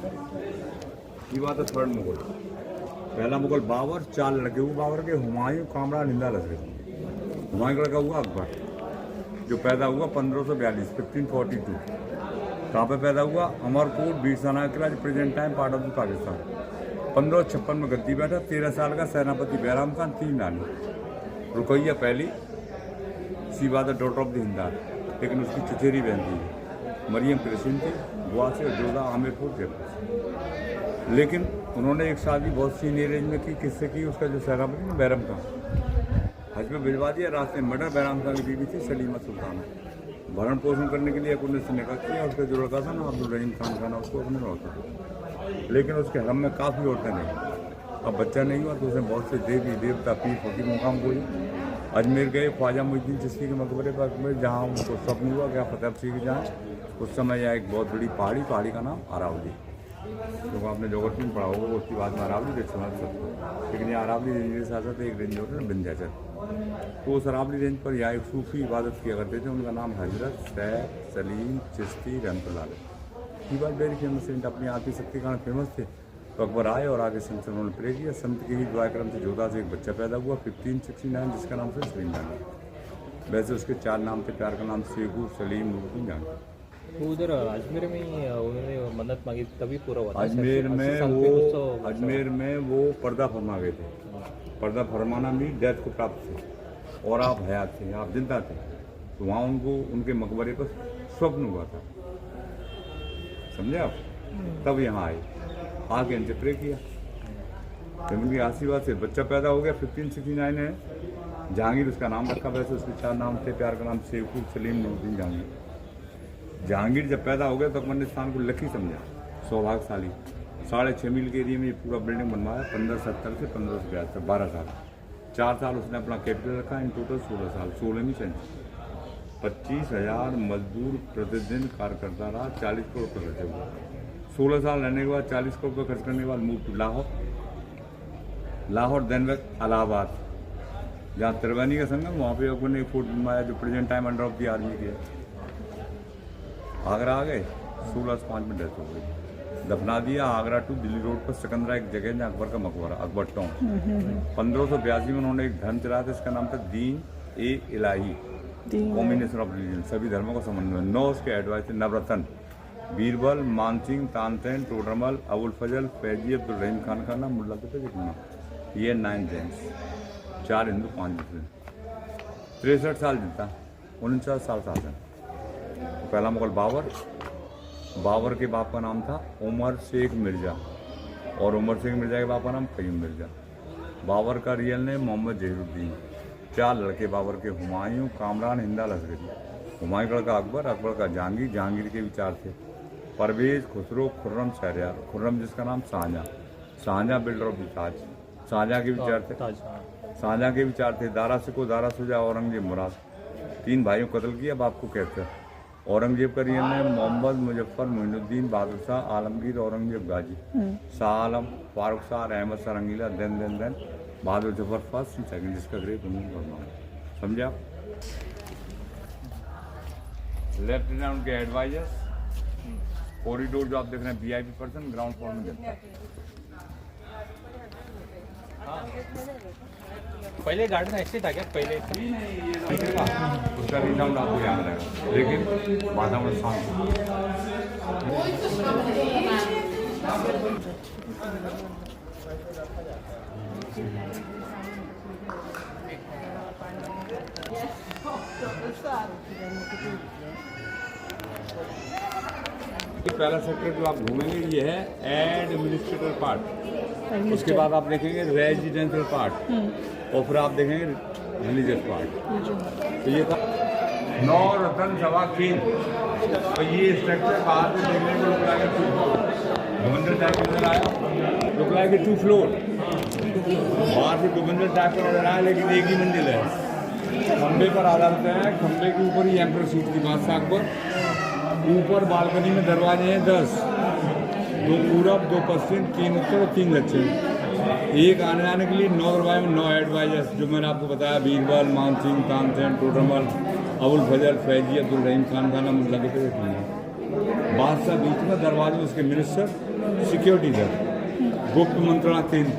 ये बात है थर्ड मुगल। पहला मुगल बाबर, 4 लड़के हुए बाबर के, हुमायूं, कामरान, हिंदा लश्करी। हुमायूं का लड़का हुआ अकबर, जो पैदा हुआ 1542 1542। कहाँ पे पैदा हुआ? अमरकोट, बीरसाना किला, present time part of Pakistan. 1556 में गद्दी बैठा। 13 साल का सेनापति बैराम खान, 3 नानी। रुकैया पहली, she was the daughter of the Hinda, लेकिन उसकी चचेरी बहन थी। मरियम कृष्ण थी, गोवा से, जोधा आमिरपुर जयपुर से। लेकिन उन्होंने एक शादी बहुत सीनियर एज में की। किससे की? उसका जो सेनापति ना बैरम खान, हज में भिजवा दिया। रास्ते में मर्डर। बैराम खान की बीवी थी सलीमा सुल्ताना। भरण पोषण करने के लिए उन्होंने से निकाह किया। उसका जो लड़का था ना अब्दुल रहीम खान था, उसको अपने लौटा। लेकिन उसके हरम में काफ़ी औरतें नहीं। अब बच्चा नहीं हुआ तो उसने बहुत से देवी देवता पीर फकीर मुकाम बोली। अजमेर गए, ख्वाजा मुइनुद्दीन चिश्ती के मकबरे पर में, जहाँ उनको स्वप्न हुआ क्या फतेह सिंह की जाए। उस समय यह एक बहुत बड़ी पहाड़ी का नाम अरावली, जो आपने जोग्राफी में पढ़ा होगा, उसकी बात में अरावली देख समझ सकते हो। लेकिन ये अरावली रेंज के साथ साथ एक रेंज होता है विंध्याचल। तो उस अरावली रेंज पर यहाँ एक सूफी इबादत किया करते थे। उनका नाम हजरत सैयद सलीम चिश्ती रहमतुल्लाह अलैह। ये बात वेरी फेमस है। अपनी आत्मी शक्ति के कारण फेमस थे। तो अकबर आए और आगे संत से उन्होंने प्रे किया। संत के ही दुआ करम से जोधा से एक बच्चा पैदा हुआ 1569, जिसका नाम था सलीम जान। वैसे उसके 4 नाम थे। प्यार का नाम शेखू, सलीम, नूरुद्दीन जान। वो उधर अजमेर में ही उन्होंने मन्नत मांगी तभी पूरा हुआ था। अजमेर में वो पर्दा फरमा गए थे। पर्दा फरमाना भी डेथ को प्राप्त थे और आप हयात थे, आप जिंदा थे। तो वहाँ उनको उनके मकबरे पर स्वप्न हुआ था, समझे आप? तब यहाँ आए, आके इनसे प्रे किया। जब उनके आशीर्वाद से बच्चा पैदा हो गया 1569 है। जहांगीर उसका नाम रखा। वैसे उसके 4 नाम थे। प्यार का नाम शेखू, सलीम, नूरुद्दीन, जहांगीर। जहांगीर जब पैदा हो गया तो अकबर ने स्थान को लकी समझा, सौभाग्यशाली। 6.5 मील के एरिया में ये पूरा बिल्डिंग बनवाया 1570 से 1582 तक, 12 साल। 4 साल उसने अपना कैपिटल रखा। इन टोटल 16 साल, 16वीं सेंचुरी। 25,000 मजदूर प्रतिदिन कार्य करता रहा। 40 करोड़ रुपये खर्चे हुए। 16 साल रहने के बाद 40 करोड़ रुपये खर्च करने के बाद move to Lahore then back Allahabad, जहाँ त्रिवेणी का संगम, वहाँ पे अकबर ने एक फोर्ट बनवाया जो present time under of the army के। आगरा आ गए, 1605 में डेथ हो गई। दफना दिया आगरा टू दिल्ली रोड पर सिकंदरा एक जगह जहाँ अकबर का मकबरा, अकबर टॉम। 1582 में उन्होंने एक धर्म चलाया था, इसका नाम था दीन ए इलाही, कॉम्बिनेशन ऑफ रिलीजन, सभी धर्मों का समन्वय। 9 उसके एडवाइस थे। नवरत्न, बीरबल, मानसिंह, तानसेन, टोडरमल, अबुल फजल, फैजी, अब्दुल रहीम खान का नाम, मुल्ला तो ये 9 जेंट्स, 4 हिंदू, 5 मुस्लिम। 63 साल जीता, 49 साल शासन। पहला मुगल बाबर के बाप का नाम था उमर शेख मिर्जा, और उमर शेख मिर्जा के बाप का नाम कयूम मिर्जा। बाबर का रियल नेम मोहम्मद जहीरुद्दीन। 4 लड़के बाबर के, हुमायूं, कामरान, हिंदा लश्करी। हुमायूं का लड़का अकबर, अकबर का जहांगीर, जहांगीर के भी 4 थे, परवेज, खुसरो, खुर्रम, शहरयार। खुर्रम जिसका नाम शाहजहां बिल्डर ऑफ द ताज। शाहजहां के भी 4 थे। शाहजहां के भी 4 थे। दारा सिको, दारा सुजा, औरंगजेब मुराद। 3 भाइयों को कत्ल किया, बाप को कैद कर। औरंगजेब का real name Mohammad Muzaffar Moinuddin Bahadur Shah Alamgir Aurangzeb Ghazi. Shah Alam, Farooq Shah, Ahmad Shah Rangila, then Bahadur Zafar first and second, जिसका ग्रेट उन्होंने बनवाया। समझे आप? लेफ्ट हैंड उनके एडवाइजर्स। कॉरिडोर जो आप देख रहे हैं VIP पर्सन ग्राउंड फ्लोर में देता है। पहले गार्डन ऐसे था क्या? पहले उसका रिसाउंड आपको याद रहेगा, लेकिन वातावरण शांत। पहला सेक्टर जो आप घूमेंगे ये है एडमिनिस्ट्रेटिव पार्ट, उसके बाद आप देखेंगे रेजिडेंशियल पार्ट, और फिर आप देखेंगे रिलीजियस पार्ट। तो ये था 9 रतन सवा खीन। तो ये स्ट्रक्चर बाहर से देखने को look like 2 floor, Govindar type नजर आया, लुक लाइक 2 फ्लोर। बाहर से गोविंदर टाइप का नजर आया, लेकिन एक ही मंजिल है। खंबे पर आधारित है, खंबे के ऊपर ही एम्पर सीट की बादशाह अकबर। ऊपर बालकनी में दरवाजे हैं 10, 2 पूरब, 2 पश्चिम, 3 उत्तर और 3 दक्षिण। एक आने जाने के लिए 9 दरवाजे में 9 एडवाइजर्स, जो मैंने आपको बताया, बीरबल, मानसिंह, तानसेन, टोडरमल, अबुल फजल, फैजी, अब्दुल रहीम खान का नाम लगे थे। बादशाह बीच में, दरवाजे उसके मिनिस्टर, सिक्योरिटी दल, गुप्त मंत्रणा केंद्र।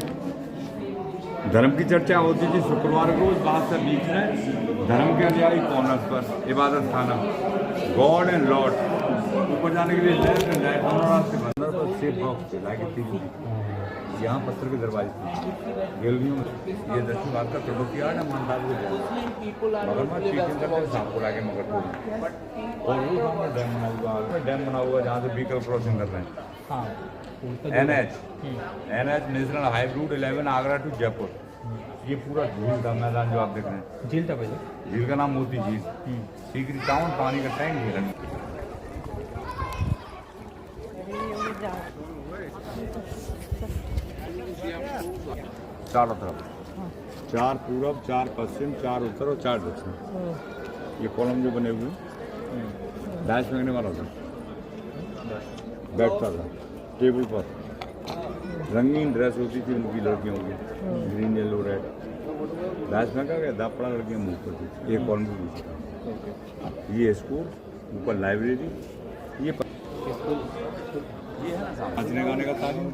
धर्म की चर्चा होती थी शुक्रवार को, इस बात से बीच में धर्म के अनुयायी कॉर्नर्स पर, इबादत खाना, गॉड एंड लॉर्ड, ऊपर जाने के लिए लेफ्ट एंड राइट दोनों रास्ते बंदर पर सेफ बॉक्स थे लाके थी। यहाँ पत्थर के दरवाजे थे गैलरियों में। ये दक्षिण भारत का प्रवृत्ति आर्ट है, मानदार को मगरमच्छ चीटिंग करते सांप को लाके मगर को। और वो हमारा डैम बना हुआ जहाँ से व्हीकल क्रॉसिंग कर रहे हैं। NH national high route 11 Agra to Jaipur. ये पूरा झील का मैदान जो आप देख रहे हैं, झील था पहले, झील का नाम मोती झील। सीकरी टाउन, पानी का टैंक भी है चारों तरफ, 4 पूरब, 4 पश्चिम, 4 उत्तर और 4 दक्षिण। ये कॉलम जो बने हुए डैश फेंकने वाला था, बैठता था टेबल पर। रंगीन ड्रेस होती थी उनकी लड़कियों की, ग्रीन येलो रेड। डैश फेंका गया, दापड़ा लड़कियाँ मुँह पर थी। एक कॉलम भी था। ये स्कूल, ऊपर लाइब्रेरी, ये नाचने गाने का तालीम,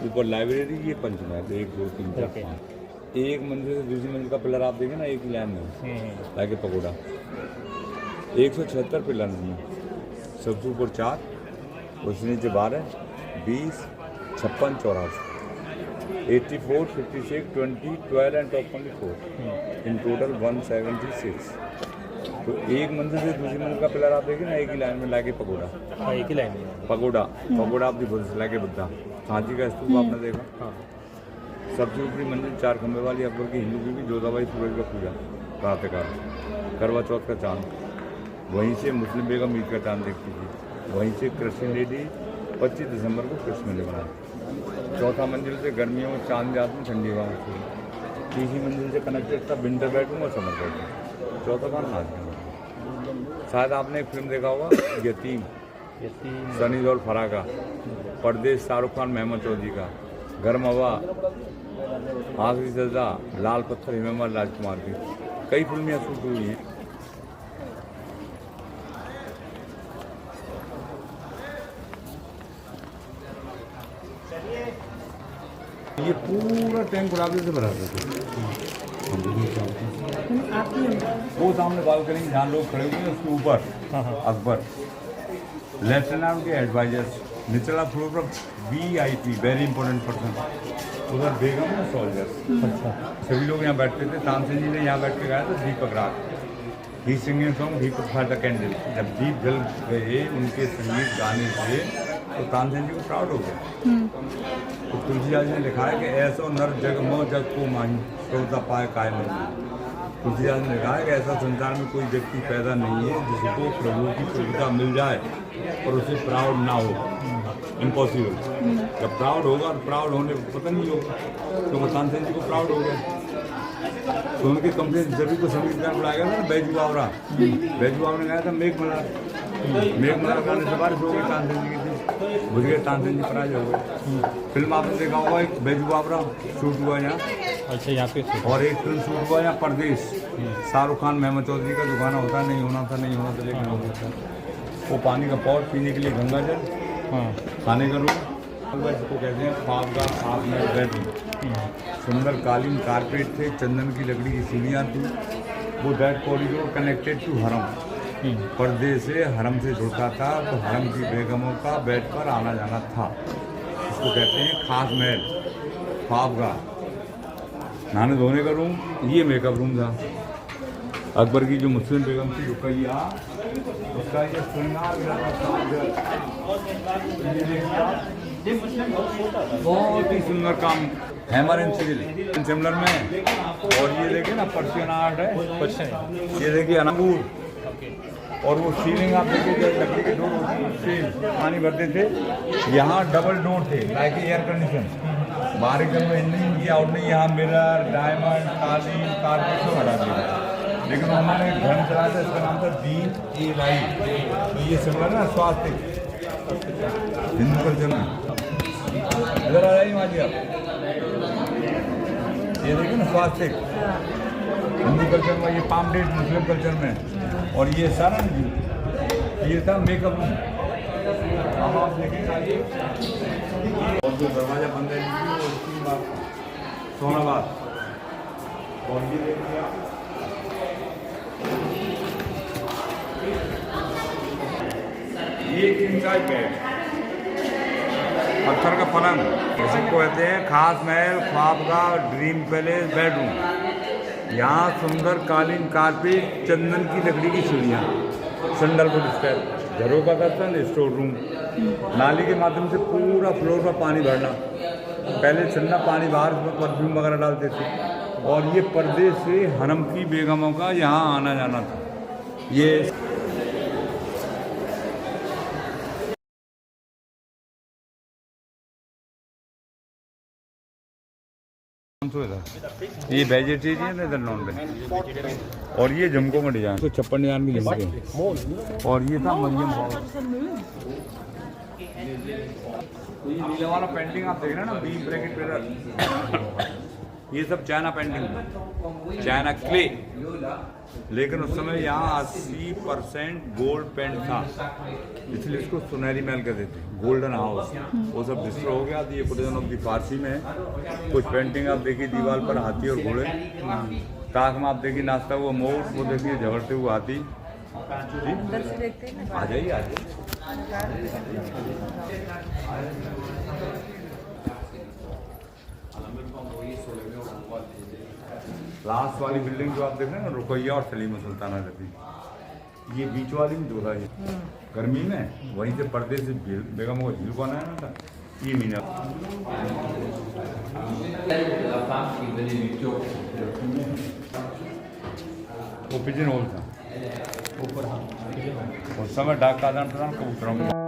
ऊपर लाइब्रेरी, ये पंचमहल 1 2 3 4 5। एक मंजिल से दूसरी मंजिल का पिलर आप देखें ना, एक ही लाइन में लाके पकोड़ा। 176 पिलर हैं, सबसे ऊपर 4, उससे नीचे 12, 20, 56, 84, 84, 56, 20, 12 एंड टॉप 24। In total 176। तो एक मंजिल से दूसरी मंजिल का पिलर आप देखें ना, एक ही लाइन में लाके पकोड़ा। एक ही लाइन में पकोड़ा, पकोड़ा आपकी बुद्ध लाके बुद्धा। सांची का स्तूप आपने देखा। सबसे ऊपरी मंजिल 4 खंभे वाली अकबर की हिंदू की भी जोधाबाई सूरज का पूजा प्रातःकाल। करवा चौथ का चांद, वहीं से मुस्लिम बेगम ईद का चांद देखती थी। वहीं से कृष्ण लेडी 25 दिसंबर को कृष्ण मेले बनाए। चौथा मंजिल से गर्मियों में चांद रात में ठंडी हवा होती है। तीसरी मंजिल से कनेक्टेड था विंटर बेडरूम और समर बेडरूम। चौथा खान नाच। शायद आपने एक फिल्म देखा होगा, यतीम, सनी देओल फराह का, परदेश शाहरुख खान महमूद चौधरी का, गर्म हवा, आखिरी सजा, लाल पत्थर हिमेमल राजकुमार की। कई फिल्में शूट हुई हैं। ये पूरा टैंक गुलाबी से भरा था। वो सामने बात करेंगे जहाँ लोग खड़े हुए हैं, उसके ऊपर अकबर, लेफ्टिनेंट के एडवाइजर्स, निचला फ्लोर पर VIP वेरी इंपॉर्टेंट पर्सन, उधर बेगम है सोल्जर्स। अच्छा, सभी लोग यहाँ बैठते थे। तानसेन जी ने यहाँ बैठ के गाया था Deepak raag, he singing song Deepak for the candle. जब दीप जल गए उनके संगीत गाने से तो तानसेन जी को प्राउड हो गया। तो तुलसीदास ने लिखा है कि ऐसा नर जग मो जग को माही श्रोता पाए काय नहीं। तुलसीदास ने लिखा है कि ऐसा संसार में कोई व्यक्ति पैदा नहीं है जिसको प्रभु की प्रभुता मिल जाए और उसे प्राउड ना हो। इम्पॉसिबल। जब प्राउड होगा और प्राउड होने पता नहीं होगा, तो तानसेन जी को प्राउड हो गया। तो उनके कंपनी जब भी को संगीतकार बुलाया गया था ना, बैजू बावरा, बैजू बावरा ने गाया था मेघ मल्हार। मेघ मल्हार गाने से बारिश हो गई तानसेन जी की थी, बुझ गए तानसेन जी पराजय हो गए। फिल्म आपने देखा होगा, एक बैजू बावरा शूट हुआ यहाँ। अच्छा, यहाँ पे और एक फिल्म शूट हुआ यहाँ परदेश, शाहरुख खान महमूद चौधरी का जो गाना होता नहीं होना था नहीं होना था लेकिन हो गया था। वो पानी का पॉट, पीने के लिए गंगा जल, खाने का रूम, इसको कहते हैं ख्वाब का खाब में बेडरूम। सुंदर कालीन कारपेट थे, चंदन की लकड़ी की सीढ़ियाँ थी। वो दैट कॉरिडोर कनेक्टेड टू हरम, पर्दे से हरम से जुड़ता था, तो हरम की बेगमों का बेड पर आना जाना था। इसको कहते हैं खास महल, ख्वाब का। नहाने धोने का रूम, ये मेकअप रूम था। अकबर की जो मुस्लिम बेगम थी रुकैया, उसका ये श्रृंगार बहुत ही सुंदर काम हैमर एंड सिमिलर में। और ये देखिए ना पर्शियन आर्ट है, पर्शियन। ये देखिए अंगूर, और वो सीलिंग आप देखिए जब लकड़ी के डोर होती है, पानी भरते थे। यहाँ डबल डोर थे लाइक एयर कंडीशन। बाहर एकदम नहीं, ये आउट नहीं, यहाँ मिरर, डायमंड, कालीन, कारपेट को हटा दिया। लेकिन उन्होंने घर चलाया था, इसका नाम था DAY। तो ये सिमिलर ना स्वास्थ्य हिंदू कल्चर में। इधर आ जाइए माजी आप, ये देखिए ना स्वास्थ्य हिंदू कल्चर में, ये पाम डेट मुस्लिम कल्चर में। और ये सारा ये था मेकअप रूम। आप लेके आइए। और जो दरवाजा बंद है वो उसकी बात सोनाबाद। और ये देखिए आप, ये किंग साइज बेड, पत्थर का पलंग, इसको कहते हैं खास महल, ख्वाबगाह, ड्रीम पैलेस, बेडरूम। यहाँ सुंदर कालीन, कारपेट, चंदन की लकड़ी की सीढ़ियाँ, सैंडलवुड स्टाइल, घरों का दर्शन, स्टोर रूम, नाली के माध्यम से पूरा फ्लोर पर पानी भरना। पहले ठंडा पानी बाहर परफ्यूम वगैरह डालते थे। और ये पर्दे से हरम की बेगमों का यहाँ आना जाना था। ये ये वेजिटेरियन है, इधर नॉन वेज। और ये झुमकों का डिजाइन, तो 56 डिजाइन की झुमके। और ये था मरियम हॉल। ये नीले वाला पेंटिंग आप देख रहे हैं ना, बीम ब्रैकेट पिलर, ये सब चाइना पेंटिंग, चाइना क्ले। लेकिन उस समय यहाँ 80% गोल्ड पेंट था, इसलिए इसको सुनहरी महल कहते थे, गोल्डन हाउस। वो सब डिस्ट्रॉय हो गया। ये पोजीशन ऑफ दी फारसी में है। कुछ पेंटिंग आप देखिए दीवार पर, हाथी और घोड़े। ताक में आप देखिए नाचता हुआ मोर, वो देखिए झगड़ते हुए हाथी। आ जाइए, आ जाइए। लास्ट वाली बिल्डिंग जो आप देख रहे हैं ना, रुकैया और सलीम सुल्ताना रफी, ये बीच वाली में जो था, ये गर्मी में वहीं से पर्दे से बेगम को झील को आना था। ये मीना वो पिजन होल था ऊपर। उस समय डाक का आदान प्रदान कबूतरों में।